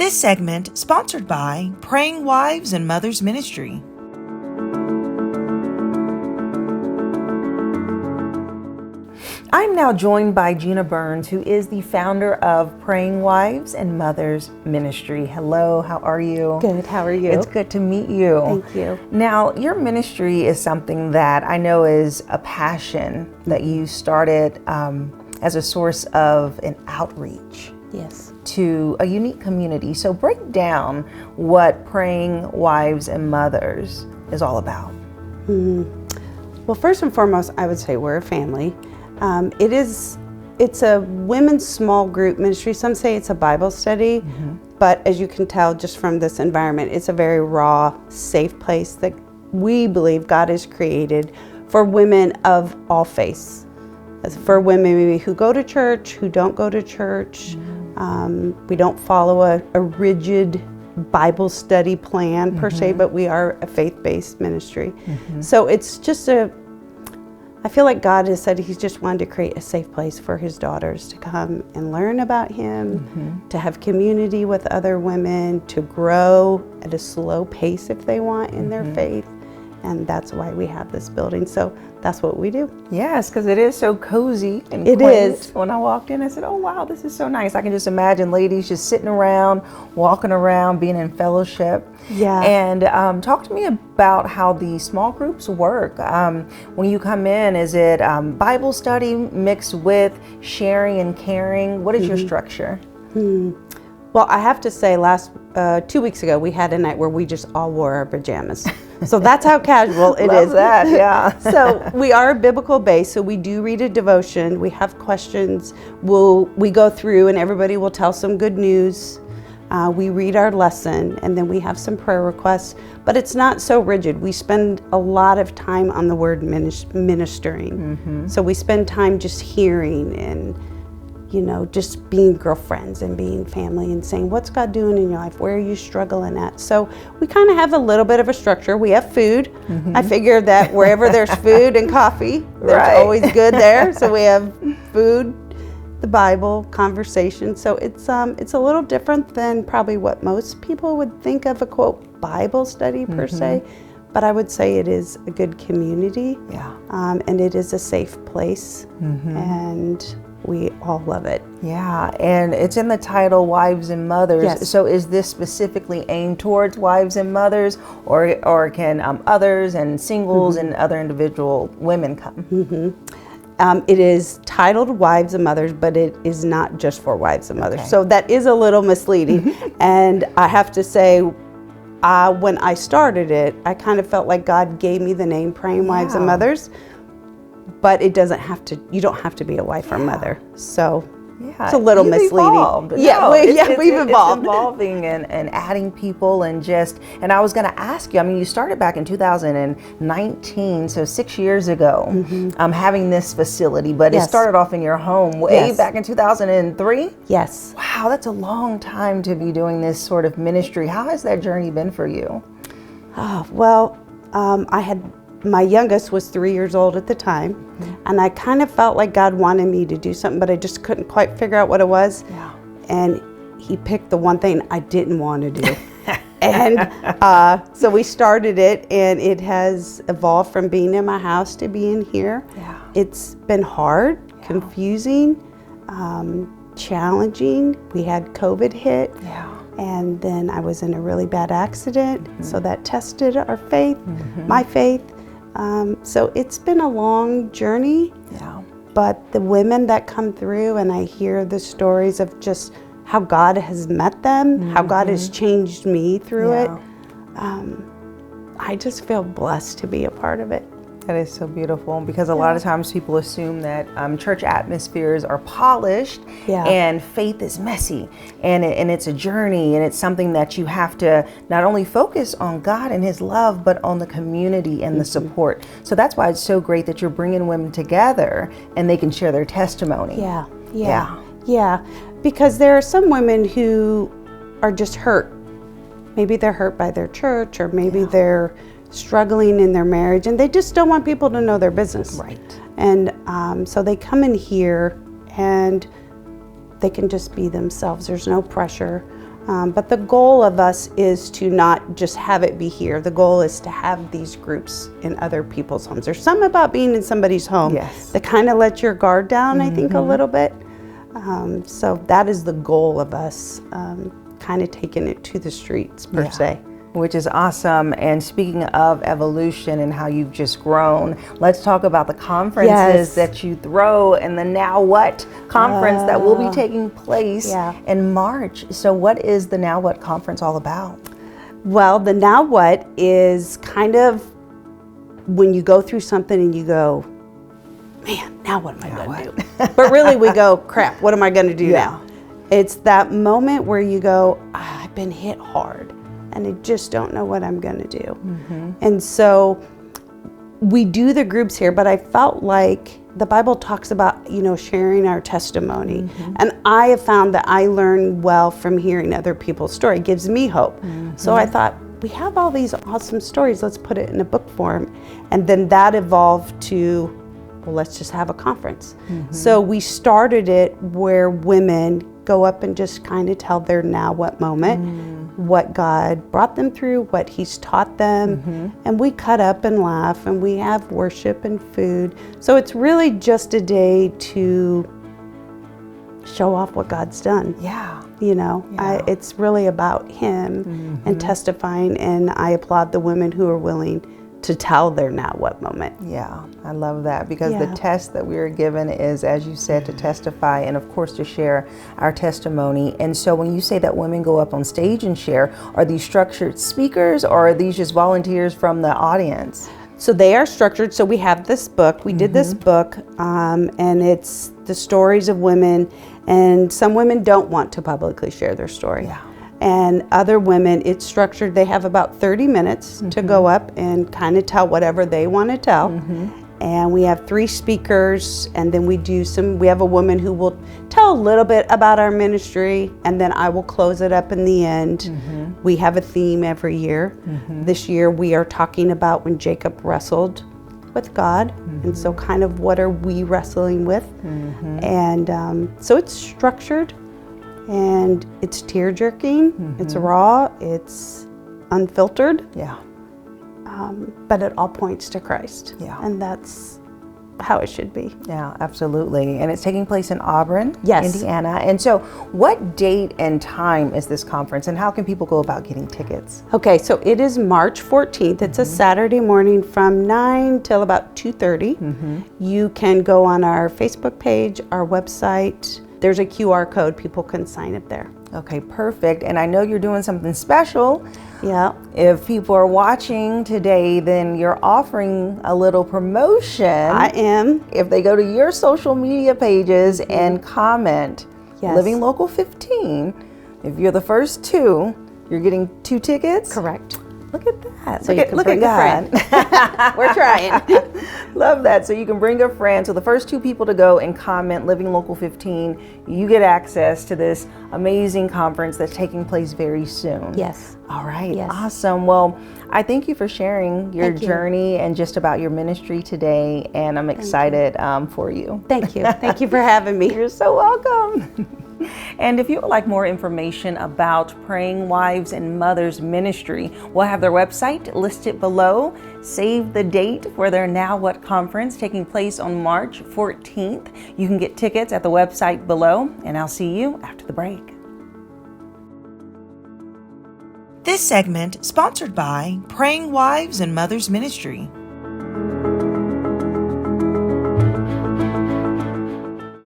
This segment sponsored by Praying Wives and Mothers Ministry. I'm now joined by Gina Burns, who is the founder of Praying Wives and Mothers Ministry. Hello, how are you? Good, how are you? It's good to meet you. Thank you. Now, your ministry is something that I know is a passion that you started as a source of an outreach. Yes. To a unique community. So break down what Praying Wives and Mothers is all about. Well, first and foremost, I would say we're a family. It's a women's small group ministry. Some say it's a Bible study, but as you can tell just from this environment, it's a very raw, safe place that we believe God has created for women of all faiths. For women maybe who go to church, who don't go to church. We don't follow a rigid Bible study plan per se, but we are a faith-based ministry. So it's just I feel like God has said He's just wanted to create a safe place for His daughters to come and learn about Him, to have community with other women, to grow at a slow pace if they want in their faith. And that's why we have this building. So that's what we do. Yes, because it is so cozy and It quaint. is. When I walked in, I said, oh, wow, this is so nice. I can just imagine ladies just sitting around, walking around, being in fellowship. Yeah. And talk to me about how the small groups work. When you come in, is it Bible study mixed with sharing and caring? What is your structure? Well, I have to say 2 weeks ago, we had a night where we just all wore our pajamas. So that's how casual it Love is. that, yeah. So we are biblical based, so we do read a devotion. We have questions. We go through and everybody will tell some good news. We read our lesson and then we have some prayer requests, but it's not so rigid. We spend a lot of time on the word ministering. So we spend time just hearing and just being girlfriends and being family and saying, what's God doing in your life? Where are you struggling at? So we kind of have a little bit of a structure. We have food. I figure that wherever there's food and coffee, there's always good there. So we have food, the Bible, conversation. So it's a little different than probably what most people would think of a quote Bible study per se. But I would say it is a good community. Yeah. And it is a safe place. And we all love it. Yeah, and it's in the title, Wives and Mothers. Yes. So is this specifically aimed towards wives and mothers, or can others and singles and other individual women come? It is titled Wives and Mothers, but it is not just for wives and mothers. Okay. So that is a little misleading. And I have to say, when I started it, I kind of felt like God gave me the name Praying Wives and Mothers. But it doesn't have to, you don't have to be a wife or mother. So it's a little misleading. Evolved. We've evolved. It's evolving and adding people and I was going to ask you, I mean, you started back in 2019, so 6 years ago, having this facility, but it started off in your home way back in 2003? Yes. Wow, that's a long time to be doing this sort of ministry. How has that journey been for you? My youngest was 3 years old at the time, and I kind of felt like God wanted me to do something, but I just couldn't quite figure out what it was. Yeah. And He picked the one thing I didn't want to do. And so we started it, and it has evolved from being in my house to being here. Yeah. It's been hard, confusing, challenging. We had COVID hit. Yeah. And then I was in a really bad accident, so that tested our faith, my faith. So it's been a long journey, but the women that come through and I hear the stories of just how God has met them, how God has changed me through it, I just feel blessed to be a part of it. That is so beautiful, because a lot of times people assume that church atmospheres are polished and faith is messy, and it's a journey, and it's something that you have to not only focus on God and His love, but on the community and the support. So that's why it's so great that you're bringing women together and they can share their testimony. Yeah, because there are some women who are just hurt. Maybe they're hurt by their church, or maybe they're struggling in their marriage and they just don't want people to know their business. Right. And so they come in here and they can just be themselves. There's no pressure. But the goal of us is to not just have it be here. The goal is to have these groups in other people's homes. There's something about being in somebody's home that kind of lets your guard down, I think, a little bit. So that is the goal of us, kind of taking it to the streets, per se. Which is awesome. And speaking of evolution and how you've just grown, let's talk about the conferences that you throw and the Now What conference that will be taking place in March. So what is the Now What conference all about? Well, the Now What is kind of when you go through something and you go, man, now what am I going to do? But really we go, crap, what am I going to do now? It's that moment where you go, I've been hit hard and I just don't know what I'm going to do. And so we do the groups here, but I felt like the Bible talks about, sharing our testimony. And I have found that I learn well from hearing other people's story. It gives me hope. So I thought, we have all these awesome stories, let's put it in a book form. And then that evolved to, well, let's just have a conference. So we started it where women go up and just kind of tell their now what moment, what God brought them through, what He's taught them, and we cut up and laugh, and we have worship and food. So it's really just a day to show off what God's done. It's really about Him and testifying, and I applaud the women who are willing to tell their now what moment. Yeah, I love that, because the test that we are given is, as you said, to testify and of course to share our testimony. And so when you say that women go up on stage and share, are these structured speakers or are these just volunteers from the audience? So they are structured. So we have this book. We did this book, and it's the stories of women, and some women don't want to publicly share their story. And other women, it's structured. They have about 30 minutes to go up and kind of tell whatever they want to tell. And we have 3 speakers, and then we have a woman who will tell a little bit about our ministry, and then I will close it up in the end. We have a theme every year. This year we are talking about when Jacob wrestled with God, and so kind of what are we wrestling with. And so it's structured. And it's tear-jerking, it's raw, it's unfiltered, but it all points to Christ, and that's how it should be. Yeah, absolutely. And it's taking place in Auburn, Yes. Indiana. And so what date and time is this conference, and how can people go about getting tickets? Okay, so it is March 14th. It's a Saturday morning from 9 till about 2:30. You can go on our Facebook page, our website. There's a QR code. People can sign up there. Okay, perfect. And I know you're doing something special. Yeah. If people are watching today, then you're offering a little promotion. I am. If they go to your social media pages and comment, Living Local 15, if you're the first 2, you're getting 2 tickets? Correct. Look at that. So you can bring a friend. We're trying. Love that. So you can bring a friend. So the first 2 people to go and comment Living Local 15, you get access to this amazing conference that's taking place very soon. Yes. All right. Yes. Awesome. Well, I thank you for sharing your journey and just about your ministry today. And I'm excited for you. Thank you. Thank you for having me. You're so welcome. And if you would like more information about Praying Wives and Mothers Ministry, we'll have their website listed below. Save the date for their Now What conference taking place on March 14th. You can get tickets at the website below, and I'll see you after the break. This segment sponsored by Praying Wives and Mothers Ministry.